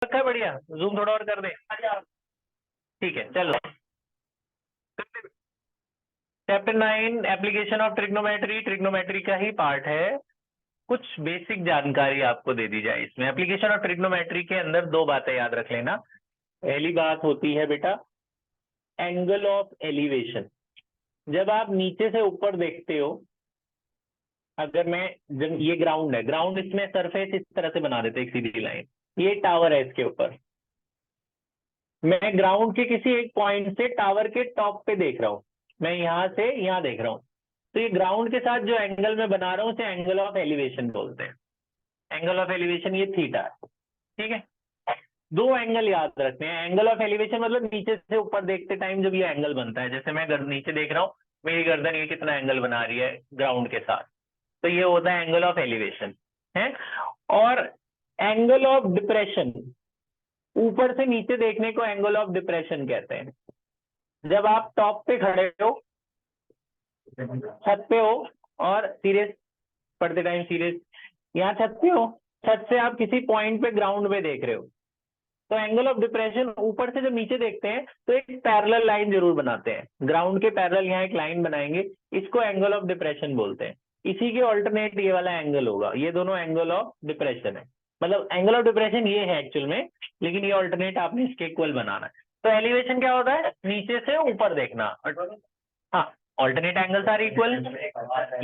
रखा है, बढ़िया। जूम थोड़ा और कर दे। ठीक है, चलो। Chapter 9 application of trigonometry, trigonometry का ही पार्ट है। कुछ बेसिक जानकारी आपको दे दी जाए इसमें। एप्लीकेशन ऑफ ट्रिग्नोमेट्री के अंदर दो बातें याद रख लेना। पहली बात होती है बेटा एंगल ऑफ एलिवेशन। जब आप नीचे से ऊपर देखते हो, अगर मैं जब ये ग्राउंड है, ग्राउंड इसमें सरफेस इस तरह से बना देते हैं, एक सीधी लाइन। ये टावर है, इसके ऊपर मैं ग्राउंड के किसी एक पॉइंट से टावर के टॉप पे देख रहा हूं। मैं यहां से यहां देख रहा हूं, तो ये ग्राउंड के साथ जो एंगल मैं बना रहा हूं उसे एंगल ऑफ एलिवेशन बोलते हैं। एंगल ऑफ एलिवेशन ये थीटा है। ठीक है, दो एंगल याद रखते हैं। एंगल ऑफ एलिवेशन मतलब नीचे से ऊपर देखते टाइम जब ये एंगल बनता है, जैसे मैं नीचे देख रहा हूँ, मेरी गर्दन ये कितना एंगल बना रही है ग्राउंड के साथ, तो ये होता है एंगल ऑफ एलिवेशन है। और एंगल ऑफ डिप्रेशन, ऊपर से नीचे देखने को एंगल ऑफ डिप्रेशन कहते हैं। जब आप टॉप पे खड़े हो, छत पे हो, और सीरियस पढ़ते टाइम सीरियस, यहाँ छत पे हो, छत से आप किसी पॉइंट पे ग्राउंड में देख रहे हो, तो एंगल ऑफ डिप्रेशन ऊपर से जब नीचे देखते हैं तो एक पैरेलल लाइन जरूर बनाते हैं। ग्राउंड के पैरेलल यहाँ एक लाइन बनाएंगे, इसको एंगल ऑफ डिप्रेशन बोलते हैं। इसी के ऑल्टरनेट ये वाला एंगल होगा। ये दोनों एंगल ऑफ डिप्रेशन है, मतलब एंगल ऑफ डिप्रेशन ये है एक्चुअल में, लेकिन ये ऑल्टरनेट आपने इसके इक्वल बनाना है। तो एलिवेशन क्या होता है? नीचे से ऊपर देखना। हाँ, ऑल्टरनेट एंगल्स आर इक्वल।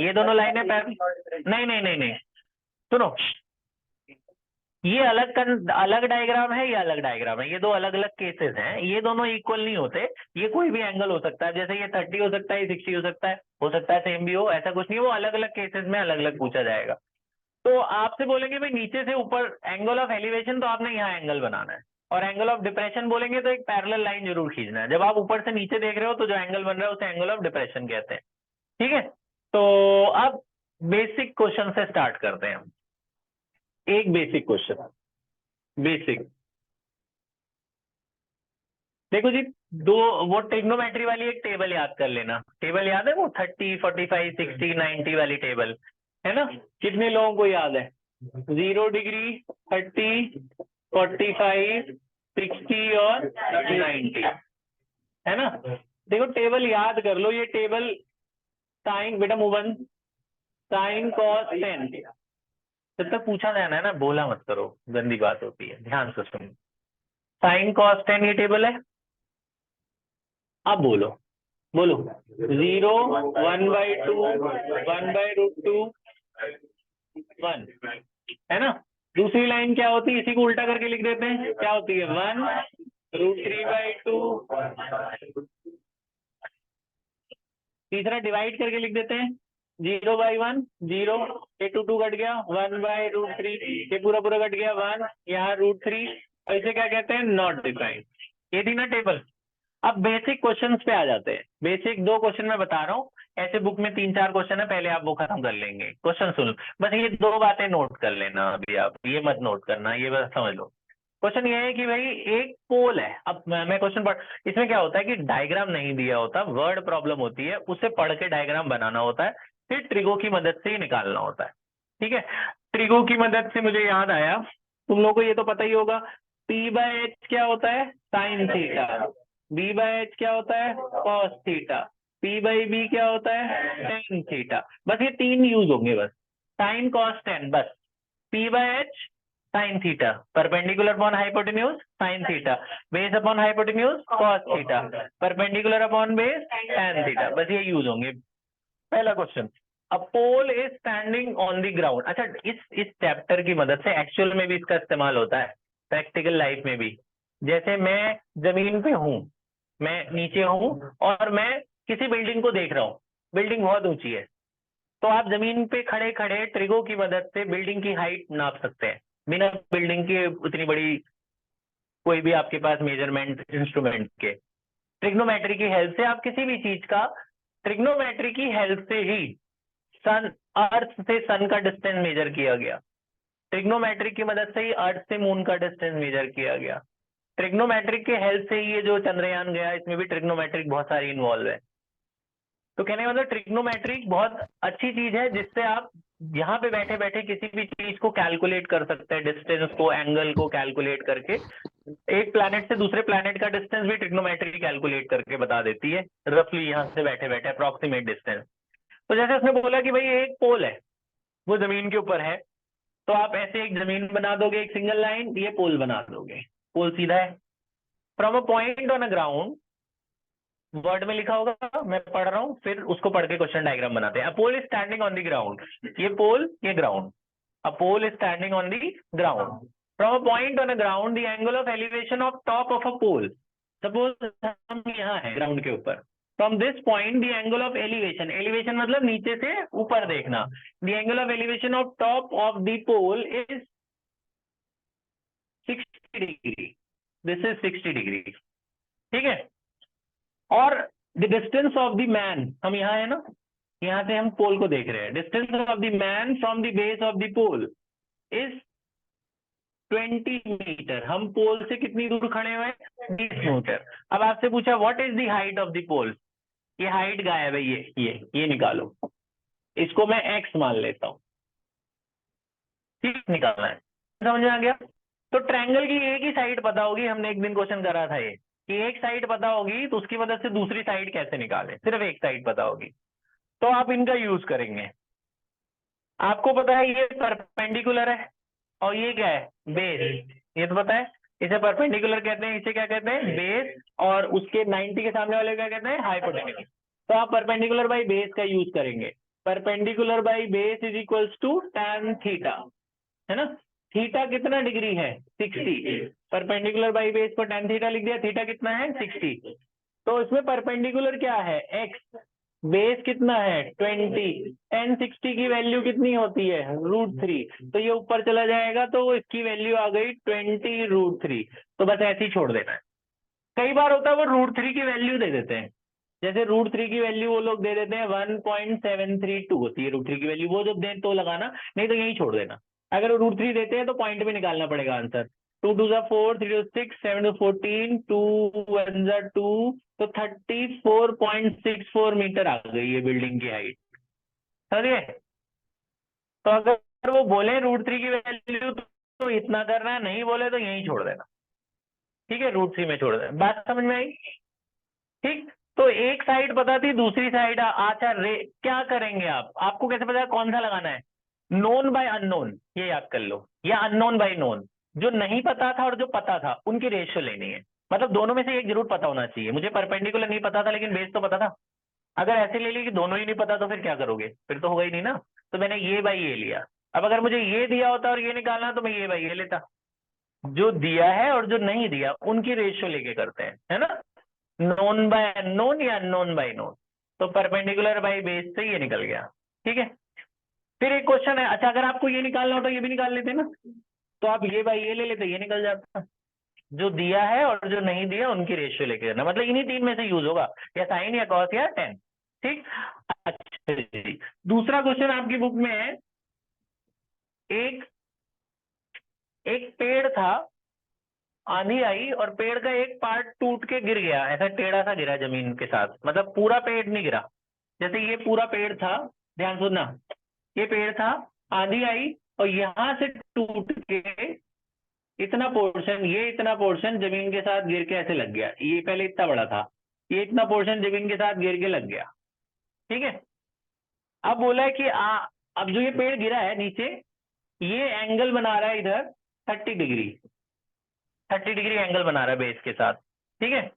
ये दोनों लाइन है नहीं नहीं नहीं नहीं, सुनो, ये अलग डायग्राम है, ये अलग डायग्राम है। ये दो अलग अलग केसेस हैं, ये दोनों इक्वल नहीं होते। ये कोई भी एंगल हो सकता है, जैसे ये 30 हो सकता है, ये 60 हो सकता है सेम भी हो, ऐसा कुछ नहीं है। वो अलग अलग केसेस में अलग अलग पूछा जाएगा। तो आपसे बोलेंगे भाई नीचे से ऊपर एंगल ऑफ एलिवेशन, तो आपने यहाँ एंगल बनाना है। और एंगल ऑफ डिप्रेशन बोलेंगे तो एक पैरेलल लाइन जरूर खींचना है। जब आप ऊपर से नीचे देख रहे हो तो जो एंगल बन रहा है उसे एंगल ऑफ डिप्रेशन कहते हैं। ठीक है, तो अब बेसिक क्वेश्चन से स्टार्ट करते हैं हम। एक बेसिक क्वेश्चन, बेसिक, देखो जी, दो, वो ट्रिग्नोमेट्री वाली एक टेबल याद कर लेना। टेबल याद है वो 30, 45, 60, 90 वाली टेबल, है ना? कितने लोगों को याद है? 0 डिग्री, 30, 45, 60 और 90, है ना? देखो टेबल याद कर लो। ये टेबल साइन, बेटा मूवन, साइन कॉस टेन, जब तक पूछा जाना है ना बोला मत करो, गंदी बात होती है, ध्यान से सुनो। साइन कॉस टेन ये टेबल है। अब बोलो, बोलो। 0, 1/2, 1/√2, 1, है ना? दूसरी लाइन क्या होती है? इसी को उल्टा करके लिख देते हैं, क्या होती है? 1√3/2। तीसरा डिवाइड करके लिख देते हैं, 0/1, 0, ये 2 कट गया, 1/√3, ये पूरा पूरा कट गया, 1, यहाँ √3। और इसे क्या कहते हैं? Not defined. ये थी ना टेबल। अब बेसिक क्वेश्चंस पे आ जाते हैं। बेसिक दो क्वेश्चन मैं बता रहा हूँ, ऐसे बुक में 3-4 क्वेश्चन है, पहले आप वो खत्म कर लेंगे। क्वेश्चन सुन, बस ये दो बातें नोट कर लेना अभी। आप ये मत नोट करना, ये बस समझ लो। क्वेश्चन ये है कि भाई एक पोल है। अब मैं क्वेश्चन पढ़, इसमें क्या होता है कि डायग्राम नहीं दिया होता, वर्ड प्रॉब्लम होती है, उसे पढ़ के डायग्राम बनाना होता है, फिर ट्रिगो की मदद से ही निकालना होता है। ठीक है, ट्रिगो की मदद से मुझे याद आया, तुम लोगों को ये तो पता ही होगा, P/H क्या होता है? Sine theta. B/H क्या होता है? Cos theta. P/B क्या होता है? Ten theta. बस ये तीन यूज होंगे, बस साइन कॉस टेन, बस। P/H sine theta, perpendicular upon hypotenuse sine theta, base upon hypotenuse cos theta, perpendicular upon base tan theta, बस ये यूज होंगे। पहला question, a pole is standing on the ground. अच्छा, इस chapter की मदद से एक्चुअल में भी इसका इस्तेमाल होता है, प्रैक्टिकल लाइफ में भी। जैसे मैं जमीन पे हूं, मैं नीचे हूं, और मैं किसी बिल्डिंग को देख रहा हूं, बिल्डिंग बहुत ऊंची है, तो आप जमीन पे खड़े खड़े ट्रिगो की मदद से बिल्डिंग की हाइट नाप सकते हैं, बिना बिल्डिंग के उतनी बड़ी कोई भी आपके पास मेजरमेंट इंस्ट्रूमेंट के। ट्रिग्नोमेट्री की हेल्प से आप किसी भी चीज का, ट्रिग्नोमेट्री की हेल्प से ही सन, अर्थ से सन का डिस्टेंस मेजर किया गया। ट्रिग्नोमेट्री की मदद से ही अर्थ से मून का डिस्टेंस मेजर किया गया। ट्रिग्नोमेट्रिक के हेल्प से ही ये जो चंद्रयान गया, इसमें भी ट्रिग्नोमेट्रिक बहुत सारी इन्वॉल्व है। तो कहने का मतलब ट्रिग्नोमेट्रिक बहुत अच्छी चीज है, जिससे आप यहाँ पे बैठे बैठे किसी भी चीज को कैलकुलेट कर सकते हैं, डिस्टेंस को, एंगल को कैलकुलेट करके। एक प्लैनेट से दूसरे प्लैनेट का डिस्टेंस भी ट्रिग्नोमेट्री कैलकुलेट करके बता देती है, रफली यहाँ से बैठे बैठे अप्रोक्सीमेट डिस्टेंस। तो जैसे उसने बोला कि भाई एक पोल है, वो जमीन के ऊपर है, तो आप ऐसे एक जमीन बना दोगे, एक सिंगल लाइन, ये पोल बना दोगे, पोल सीधा है। From a point on a ground, word में लिखा होगा, मैं पढ़ रहा हूँ, फिर उसको पढ़ के क्वेश्चन डायग्राम बनाते हैं। A pole is standing on the ground, ये पोल, ये ground. A pole is standing on the ground. From a point on a ground, the angle of elevation of top of a pole, suppose हम यहाँ है ground के ऊपर, from this point the angle of elevation, elevation मतलब नीचे से ऊपर देखना, the angle of elevation of top of the pole is 60 degree, this is 60 degree, ठीक है। और the distance of the man, हम यहाँ है ना, यहाँ से हम पोल को देख रहे हैं, distance of the man from the base of the pole is 20 metre, हम पोल से कितनी दूर खड़े हुए हैं, 20 मीटर। अब आपसे पूछा what is the height of the pole, ये हाइट गायब है, ये निकालो, इसको मैं x मान लेता हूँ, ठीक, निकालना है, समझ में आ गया। तो ट्रायंगल की एक ही साइड पता होगी, हमने एक दिन क्वेश्चन करा था ये, कि एक साइड पता होगी तो उसकी मदद से दूसरी साइड कैसे निकालें, सिर्फ एक साइड पता होगी। तो आप इनका यूज करेंगे। आपको पता है ये परपेंडिकुलर है, और ये क्या है, बेस, ये तो पता है, इसे परपेंडिकुलर कहते हैं, इसे क्या कहते हैं, बेस, और उसके 90 के सामने वाले क्या कहते हैं, हाइपोटेन्यूज। तो आप परपेंडिकुलर बाई बेस का यूज करेंगे। Perpendicular by base is equals to tan theta, है ना। थीटा कितना डिग्री है, 60, परपेंडिकुलर बाई बेस पर tan थीटा लिख दिया, थीटा कितना है, 60। तो इसमें परपेंडिकुलर क्या है, x, बेस कितना है, 20, tan 60 की वैल्यू कितनी होती है, √3, तो ये ऊपर चला जाएगा, तो इसकी वैल्यू आ गई 20√3। तो बस ऐसे ही छोड़ देना है। कई बार होता है वो √3 की वैल्यू दे देते हैं, जैसे √3 की वैल्यू वो लोग दे देते हैं 1.732 होती है √3 की वैल्यू, वो जब दें तो लगाना, नहीं तो यही छोड़ देना। अगर वो √3 देते हैं तो पॉइंट में निकालना पड़ेगा आंसर। 2 2 4, 3 2 6, 7 2 14, 2 1 2, तो 34.64 मीटर आ गई है बिल्डिंग की हाइट, समझिए। तो अगर वो बोले √3 की वैल्यू तो इतना करना है, नहीं बोले तो यही छोड़ देना, ठीक है, √3 में छोड़ देना। बात समझ में आई, ठीक। तो एक साइड पता थी, दूसरी साइड अच्छा रे, क्या करेंगे आप, आपको कैसे पता कौन सा लगाना है, नोन बाय अननोन, ये याद कर लो, या अननोन बाय नोन। जो नहीं पता था और जो पता था उनकी रेशियो लेनी है, मतलब दोनों में से एक जरूर पता होना चाहिए। मुझे परपेंडिकुलर नहीं पता था लेकिन बेस तो पता था, अगर ऐसे ले ली कि दोनों ही नहीं पता तो फिर क्या करोगे, फिर तो होगा ही नहीं ना। तो मैंने ये बाई ये लिया। अब अगर मुझे ये दिया होता और ये निकालना तो मैं ये बाई ये लेता। जो दिया है और जो नहीं दिया उनकी रेशियो लेके करते हैं, है ना, नोन बाय अननोन या अननोन बाय नोन। तो परपेंडिकुलर बाय बेस से ये निकल गया, ठीक है। फिर एक क्वेश्चन है, अच्छा अगर आपको ये निकालना होता ये भी निकाल लेते ना, तो आप ये बाय ये ले लेते, ये निकल जाता। जो दिया है और जो नहीं दिया उनकी रेशियो लेके करना, मतलब इन्हीं तीन में से यूज होगा, या साइन या कॉस या टेन, ठीक। अच्छा जी, दूसरा क्वेश्चन आपकी बुक में है, एक एक पेड़ था, आंधी आई और पेड़ का एक पार्ट टूट के गिर गया, ऐसा टेढ़ा सा गिरा जमीन के साथ, मतलब पूरा पेड़ नहीं गिरा। जैसे ये पूरा पेड़ था, ध्यान सुनना, ये पेड़ था, आंधी आई और यहां से टूट के इतना पोर्शन, ये इतना पोर्शन जमीन के साथ गिर के ऐसे लग गया, ये पहले इतना बड़ा था, ये इतना पोर्शन जमीन के साथ गिर के लग गया, ठीक है। अब बोला है कि अब जो ये पेड़ गिरा है नीचे, ये एंगल बना रहा है इधर 30 डिग्री, 30 डिग्री एंगल बना रहा है बेस के साथ, ठीक है।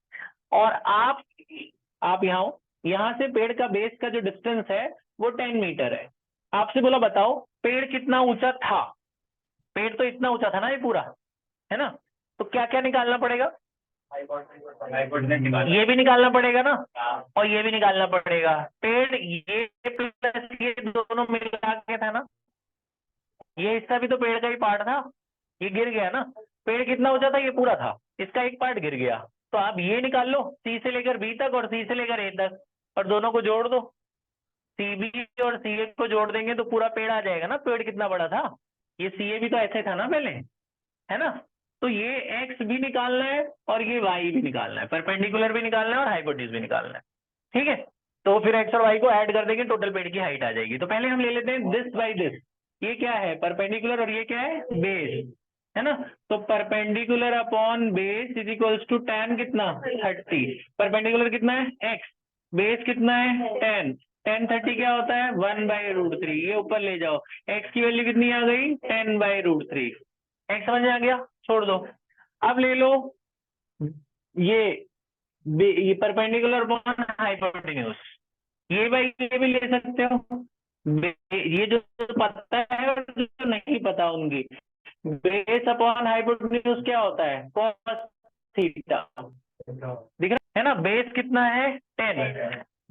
और आप यहाँ हो, यहाँ से पेड़ का बेस का जो डिस्टेंस है वो 10 मीटर है। आपसे बोला बताओ पेड़ कितना ऊंचा था, पेड़ तो इतना ऊंचा था ना ये पूरा, है ना। तो क्या क्या निकालना पड़ेगा, ये भी निकालना पड़ेगा ना, और ये भी निकालना पड़ेगा। पेड़ ये प्लस ये दोनों मिला के था ना, ये हिस्सा भी तो पेड़ का ही पार्ट था, ये गिर गया ना। पेड़ कितना ऊंचा था, ये पूरा था, इसका एक पार्ट गिर गया। तो आप ये निकाल लो, सी से लेकर बी तक और सी से लेकर ए तक, और दोनों को जोड़ दो, सी बी और सी ए को जोड़ देंगे तो पूरा पेड़ आ जाएगा ना, पेड़ कितना बड़ा था। ये सी ए भी तो ऐसे था ना पहले, है ना। तो ये एक्स भी निकालना है और ये वाई भी निकालना है, परपेंडिकुलर भी निकालना है और हाइपोटेन्यूज भी निकालना है, ठीक है। तो फिर एक्स और वाई को ऐड कर देंगे, टोटल पेड़ की हाइट आ जाएगी। तो पहले हम ले लेते हैं दिस बाई दिस, ये क्या है परपेंडिकुलर और ये क्या है बेस, है ना। तो perpendicular upon base is equals to tan कितना 30, परपेंडिकुलर कितना है x, बेस कितना है 10, tan 30 क्या होता है 1/√3, ये ऊपर ले जाओ, x की वैल्यू कितनी आ गई 10/√3, x समझ में आ गया, छोड़ दो। अब ले लो ये परपेंडिकुलर अपॉन हाइपोटेन्यूज, ये भाई ये भी ले सकते हो, ये जो पता है और जो नहीं पता उनकी, बेस अपॉन हाइपोटेन्यूज क्या होता है cos थीटा, दिख रहा है ना। बेस कितना है 10,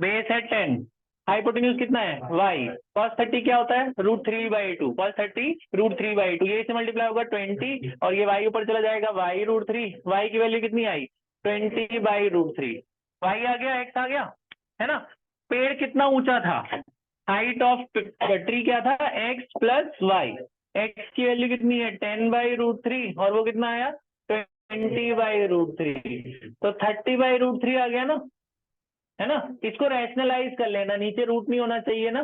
बेस है 10, हाइपोटेन्यूज कितना है y, cos 30 क्या होता है √3/2, cos 30 √3/2, ये से मल्टीप्लाई होगा 20 और ये y ऊपर चला जाएगा y√3, y की वैल्यू कितनी आई 20/√3, y आ गया x आ गया, है ना। पेड़ कितना ऊंचा था, हाइट ऑफ ट्री क्या था x प्लस वाई, x की वैल्यू कितनी है 10/√3 और वो कितना आया 20/√3, तो 30/√3 आ गया ना, है ना। इसको रैशनलाइज कर लेना, नीचे रूट नहीं होना चाहिए ना,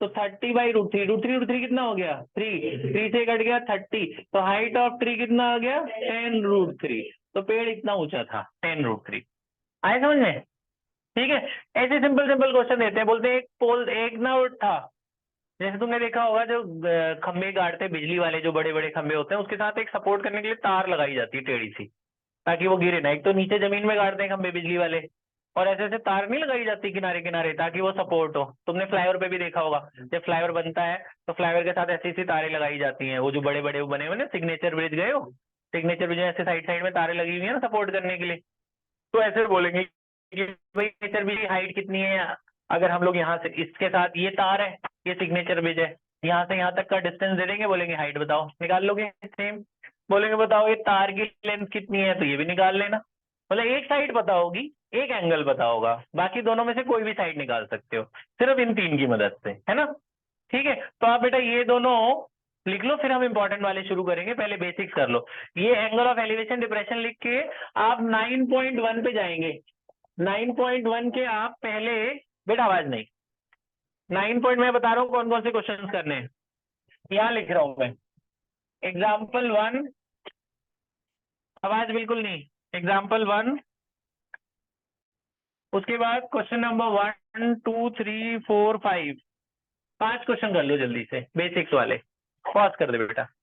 तो 30/√3, √3 कितना हो गया 3 से कट गया 30, तो हाइट ऑफ ट्री कितना आ गया 10√3, तो पेड़ इतना ऊंचा था 10√3, आए समझ में। ठीक है, ऐसे सिंपल सिंपल क्वेश्चन देते हैं, बोलते हैं एक पोल एक ना वो था, जैसे तुमने देखा होगा जो खंबे गाड़ते हैं बिजली वाले, जो बड़े बड़े खंबे होते हैं उसके साथ एक सपोर्ट करने के लिए तार लगाई जाती है टेढ़ी सी, ताकि वो गिरे ना। एक तो नीचे जमीन में गाड़ते हैं खंबे बिजली वाले, और ऐसे ऐसे तार नहीं लगाई जाती किनारे किनारे ताकि वो सपोर्ट हो। तुमने फ्लाईओवर पे भी देखा होगा, जब फ्लाईओवर बनता है तो फ्लाईओवर के साथ ऐसी ऐसी तारें लगाई जाती हैं, वो जो बड़े बड़े वो बने हुए ना, सिग्नेचर ब्रिज गए हो, सिग्नेचर ब्रिज में ऐसे साइड साइड में तारें लगी हुई है ना सपोर्ट करने के लिए। तो ऐसे बोलेंगे कि भाई सिग्नेचर ब्रिज की हाइट कितनी है, अगर हम लोग यहाँ से इसके साथ ये तार है, ये सिग्नेचर ब्रिज है, यहाँ से यहाँ तक का डिस्टेंस दे देंगे, बोलेंगे हाइट बताओ, निकाल लोगे सेम। बोलेंगे बताओ ये तार की लेंथ कितनी है, तो ये भी निकाल लेना। मतलब एक साइड पता होगी, एक एंगल पता होगा, बाकी दोनों में से कोई भी साइड निकाल सकते हो सिर्फ इन तीन की मदद से, है ना। ठीक है, तो आप बेटा ये दोनों लिख लो, फिर हम इंपॉर्टेंट वाले शुरू करेंगे, पहले बेसिक्स कर लो। ये एंगल ऑफ एलिवेशन डिप्रेशन लिख के आप 9.1 पे जाएंगे, 9.1 के आप पहले, बेटा आवाज नहीं, 9 पॉइंट मैं बता रहा हूँ कौन कौन से क्वेश्चन करने हैं, यहाँ लिख रहा हूं मैं। एग्जाम्पल 1, आवाज बिल्कुल नहीं, एग्जाम्पल 1, उसके बाद क्वेश्चन नंबर 1 2 3 4 5, 5 क्वेश्चन कर लो जल्दी से बेसिक्स वाले, पॉज कर दे बेटा।